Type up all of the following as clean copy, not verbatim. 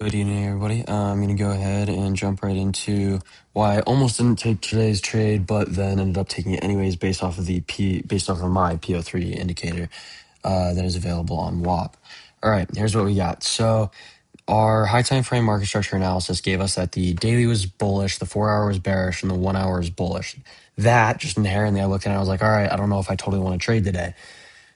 Good evening, everybody. I'm going to go ahead and jump right into why I almost didn't take today's trade, but then ended up taking it anyways based off of my PO3 indicator that is available on WAP. All right, here's what we got. So our high time frame market structure analysis gave us that the daily was bullish, the 4 hour was bearish, and the 1 hour was bullish. That just inherently, I looked at it, I was like, all right, I don't know if I totally want to trade today.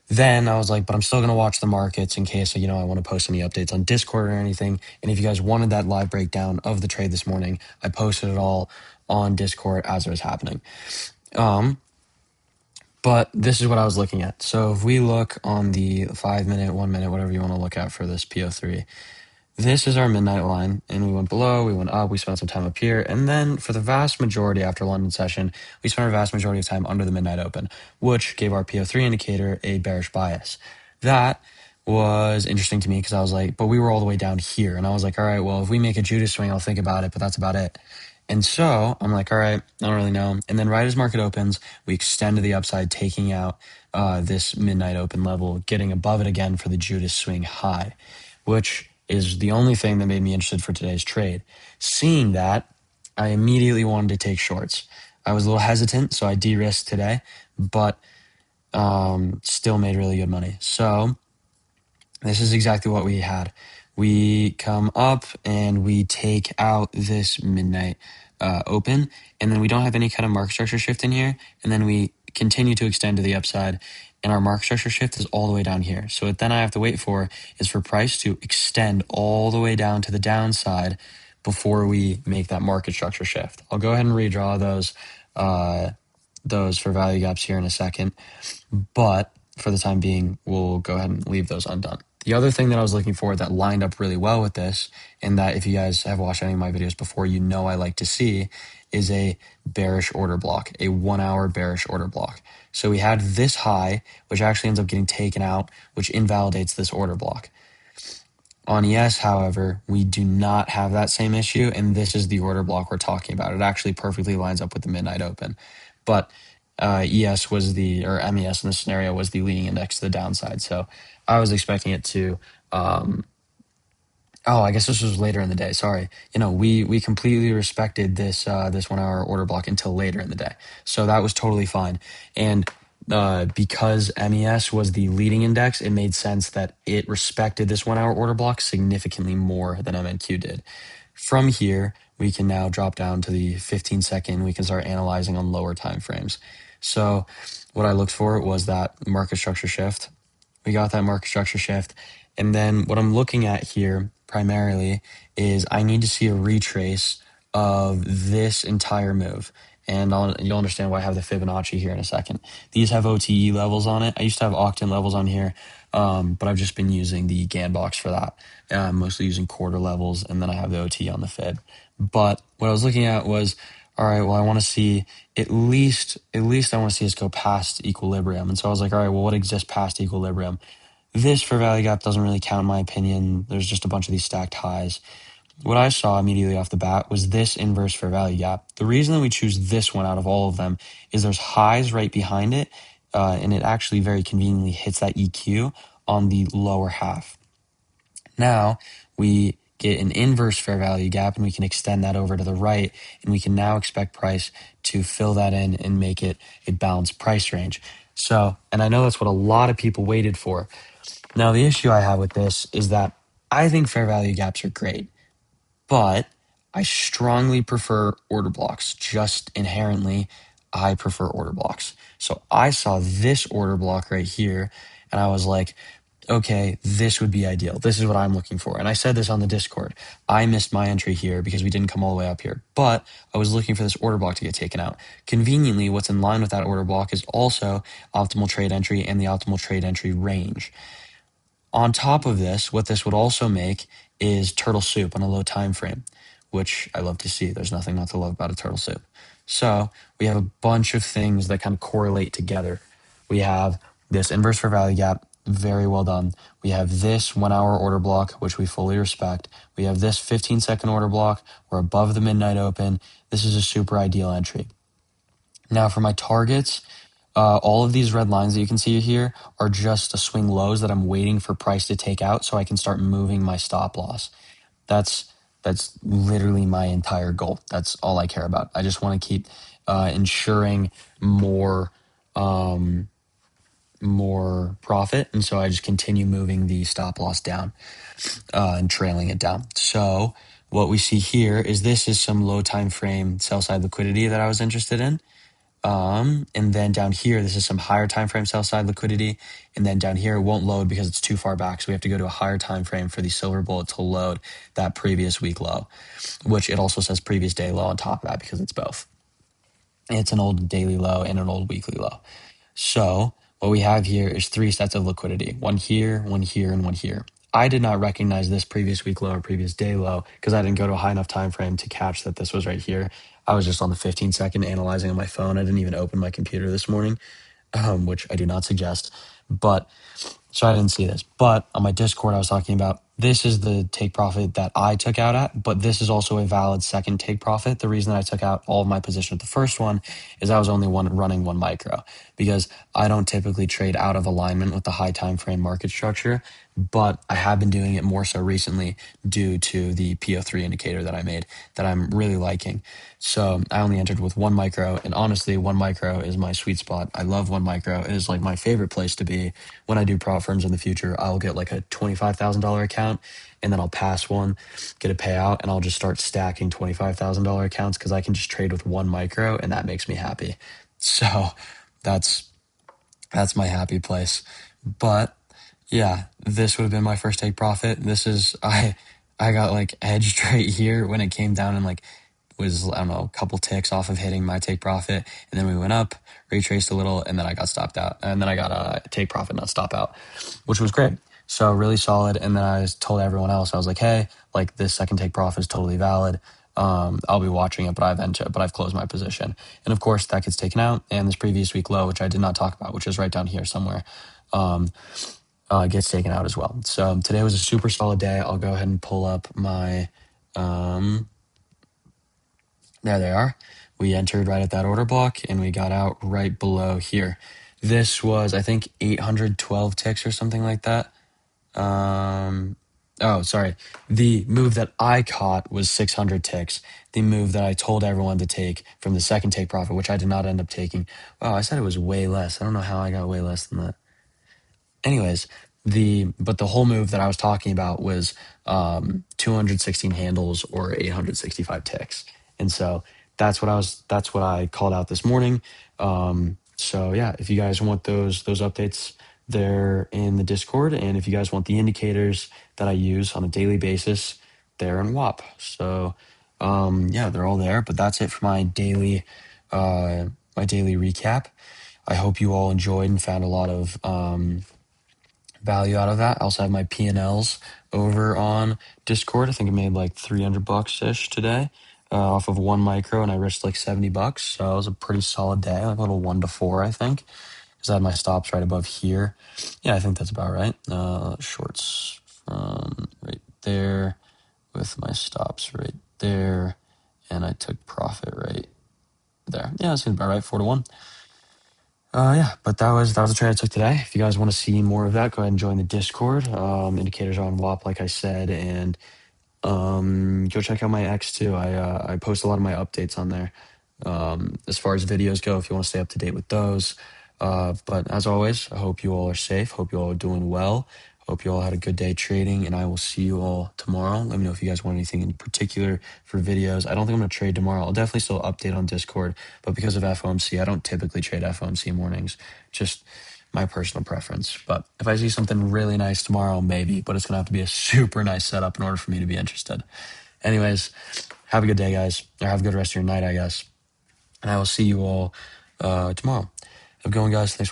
Then I was like, but I'm still going to watch the markets in case, I want to post any updates on Discord or anything. And if you guys wanted that live breakdown of the trade this morning, I posted it all on Discord as it was happening. But this is what I was looking at. So if we look on the 5 minute, 1 minute, whatever you want to look at for this PO3, this is our midnight line, and we went below, we went up, we spent some time up here, and then for the vast majority after London session, we spent our vast majority of time under the midnight open, which gave our PO3 indicator a bearish bias. That was interesting to me because I was like, but we were all the way down here, and I was like, all right, well, if we make a Judas swing, I'll think about it, but that's about it. And so I'm like, all right, I don't really know. And then right as market opens, we extend to the upside, taking out this midnight open level, getting above it again for the Judas swing high, which is the only thing that made me interested for today's trade. Seeing that, I immediately wanted to take shorts. I was a little hesitant, so I de-risked today, but still made really good money. So this is exactly what we had. We come up and we take out this midnight open, and then we don't have any kind of market structure shift in here, and then we continue to extend to the upside, and our market structure shift is all the way down here. So what then I have to wait for is for price to extend all the way down to the downside before we make that market structure shift. I'll go ahead and redraw those for value gaps here in a second, but for the time being, we'll go ahead and leave those undone. The other thing that I was looking for that lined up really well with this, and that if you guys have watched any of my videos before, you know I like to see, is a bearish order block, a 1 hour bearish order block. So we had this high, which actually ends up getting taken out, which invalidates this order block. On ES, however, we do not have that same issue, and this is the order block we're talking about. It actually perfectly lines up with the midnight open. But ES was or MES in this scenario was the leading index to the downside. So I was expecting it to, I guess this was later in the day. Sorry. We completely respected this 1 hour order block until later in the day. So that was totally fine. And because MES was the leading index, it made sense that it respected this 1 hour order block significantly more than MNQ did. From here, we can now drop down to the 15-second. We can start analyzing on lower time frames. So what I looked for was that market structure shift. We got that market structure shift. And then what I'm looking at here primarily is I need to see a retrace of this entire move. And you'll understand why I have the Fibonacci here in a second. These have OTE levels on it. I used to have octant levels on here, but I've just been using the Gann box for that. I'm mostly using quarter levels, and then I have the OT on the Fib. But what I was looking at was, all right, well, I want to see at least I want to see us go past equilibrium. And so I was like, all right, well, what exists past equilibrium? This for value gap doesn't really count in my opinion. There's just a bunch of these stacked highs. What I saw immediately off the bat was this inverse fair value gap. The reason that we choose this one out of all of them is there's highs right behind it, and it actually very conveniently hits that EQ on the lower half. Now we get an inverse fair value gap, and we can extend that over to the right, and we can now expect price to fill that in and make it a balanced price range. So, and I know that's what a lot of people waited for. Now, the issue I have with this is that I think fair value gaps are great, but I strongly prefer order blocks. Just inherently, I prefer order blocks. So I saw this order block right here, and I was like, okay, this would be ideal. This is what I'm looking for. And I said this on the Discord. I missed my entry here because we didn't come all the way up here, but I was looking for this order block to get taken out. Conveniently, what's in line with that order block is also optimal trade entry and the optimal trade entry range. On top of this, what this would also make is turtle soup on a low time frame, which I love to see. There's nothing not to love about a turtle soup. So we have a bunch of things that kind of correlate together. We have this inverse fair value gap, very well done. We have this 1 hour order block, which we fully respect. We have this 15-second order block. We're above the midnight open. This is a super ideal entry. Now for my targets, all of these red lines that you can see here are just a swing lows that I'm waiting for price to take out so I can start moving my stop loss. That's literally my entire goal. That's all I care about. I just want to keep ensuring more more profit, and so I just continue moving the stop loss down and trailing it down. So what we see here is this is some low time frame sell side liquidity that I was interested in. And then down here, this is some higher time frame sell side liquidity. And then down here, it won't load because it's too far back. So we have to go to a higher time frame for the silver bullet to load that previous week low, which it also says previous day low on top of that because it's both. It's an old daily low and an old weekly low. So what we have here is three sets of liquidity, one here, and one here. I did not recognize this previous week low or previous day low because I didn't go to a high enough time frame to catch that this was right here. I was just on the 15-second analyzing on my phone. I didn't even open my computer this morning, which I do not suggest. But so I didn't see this. But on my Discord, I was talking about this is the take profit that I took out at, but this is also a valid second take profit. The reason that I took out all of my position at the first one is I was only running one micro because I don't typically trade out of alignment with the high time frame market structure, but I have been doing it more so recently due to the PO3 indicator that I made that I'm really liking. So I only entered with one micro, and honestly, one micro is my sweet spot. I love one micro. It is like my favorite place to be. When I do prop firms in the future, I'll get like a $25,000 account, and then I'll pass one, get a payout, and I'll just start stacking $25,000 accounts because I can just trade with one micro, and that makes me happy. So that's my happy place. But yeah, this would have been my first take profit. This is I got like edged right here when it came down and like was, I don't know, a couple ticks off of hitting my take profit, and then we went up, retraced a little, and then I got stopped out, and then I got a take profit, not stop out, which was great. So really solid. And then I told everyone else, I was like, hey, like this second take profit is totally valid. I'll be watching it, but I've closed my position. And of course that gets taken out. And this previous week low, which I did not talk about, which is right down here somewhere, gets taken out as well. So today was a super solid day. I'll go ahead and pull up my, there they are. We entered right at that order block and we got out right below here. This was, I think, 812 ticks or something like that. Oh, sorry. The move that I caught was 600 ticks. The move that I told everyone to take from the second take profit, which I did not end up taking. Wow, I said it was way less. I don't know how I got way less than that. Anyways, but the whole move that I was talking about was 216 handles or 865 ticks. And so that's what I called out this morning. So yeah, if you guys want those updates, they're in the Discord, and if you guys want the indicators that I use on a daily basis, they're in WAP. So yeah, they're all there. But that's it for my daily recap. I hope you all enjoyed and found a lot of value out of that. I also have my P&Ls over on Discord. I think I made like $300 ish today off of one micro, and I risked like $70. So it was a pretty solid day, like a little 1 to 4, I think, because I had my stops right above here. Yeah, I think that's about right. Shorts from right there with my stops right there, and I took profit right there. Yeah, that seems about right. 4 to 1. Yeah, but that was a trade I took today. If you guys want to see more of that, go ahead and join the Discord. Indicators are on WAP, like I said, and go check out my X too. I post a lot of my updates on there. As far as videos go, if you want to stay up to date with those. But as always, I hope you all are safe. Hope you all are doing well. Hope you all had a good day trading, and I will see you all tomorrow. Let me know if you guys want anything in particular for videos. I don't think I'm going to trade tomorrow. I'll definitely still update on Discord, but because of FOMC, I don't typically trade FOMC mornings. Just my personal preference. But if I see something really nice tomorrow, maybe, but it's going to have to be a super nice setup in order for me to be interested. Anyways, have a good day, guys, or have a good rest of your night, I guess. And I will see you all tomorrow. Have a good one, guys. Thanks for watching.